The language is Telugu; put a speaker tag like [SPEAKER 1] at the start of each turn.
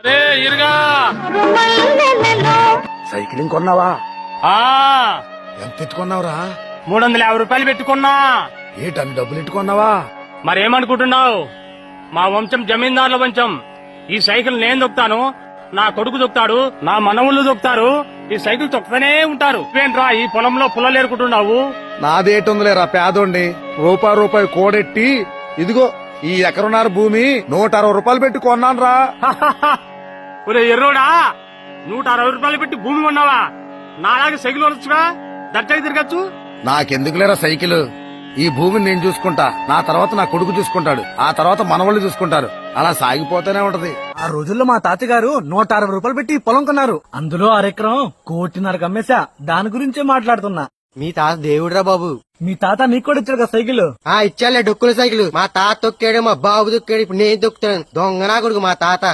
[SPEAKER 1] ఇరుగా
[SPEAKER 2] సైకిలింగ్ కొన్నావా?
[SPEAKER 1] ఆ
[SPEAKER 2] ఎంత ఎత్తుకున్నావురా?
[SPEAKER 1] 350 రూపాయలు పెట్టుకున్నా.
[SPEAKER 2] ఏటన్ని డబ్బులు ఎట్టుకున్నావా?
[SPEAKER 1] మరేమనుకుంటున్నావు? మా వంశం జమీందారుల వంశం. ఈ సైకిల్ నేను దొక్కుతాను, నా కొడుకు దొక్కుతాడు, నా మనవుళ్ళు దొక్కుతారు. ఈ సైకిల్ తొక్కుతూనే ఉంటారు. ఏంట్రా ఈ పొలంలో పుల్లలేరుకుంటున్నావు?
[SPEAKER 2] నాదేటుందిలేరా పేదోండి. రూపాయి కోడెట్టి ఇదిగో ఈ ఎకరున్నర భూమి 160 రూపాయలు పెట్టి కొన్నాను రా.
[SPEAKER 1] ఒరే ఎర్రోడా, 160 రూపాయలు పెట్టి భూమి కొన్నావా? నాలాగే సైకిల్ వరచుగా దర్జాకి తిరగచ్చు.
[SPEAKER 2] నాకెందుకులేరా సైకిల్? ఈ భూమిని నేను చూసుకుంటా, నా తర్వాత నా కొడుకు చూసుకుంటాడు, ఆ తర్వాత మనవాళ్ళు చూసుకుంటారు. అలా సాగిపోతూనే ఉంటది.
[SPEAKER 3] ఆ రోజుల్లో మా తాతగారు 160 రూపాయలు పెట్టి పొలం కొన్నారు. అందులో అరెకరం 1.5 అమ్మేశా. దాని గురించే మాట్లాడుతున్నా.
[SPEAKER 4] మీ తాత దేవుడురా బాబు.
[SPEAKER 3] మీ తాత నీకు కూడా ఇచ్చాడు కదా సైకిల్?
[SPEAKER 4] ఇచ్చాలే డొక్కుల సైకిల్. మా తాత తొక్కాడు, మా బాబు తొక్కాడు, ఇప్పుడు నేను తొక్కుతాను. దొంగనా కొడుకు మా తాత.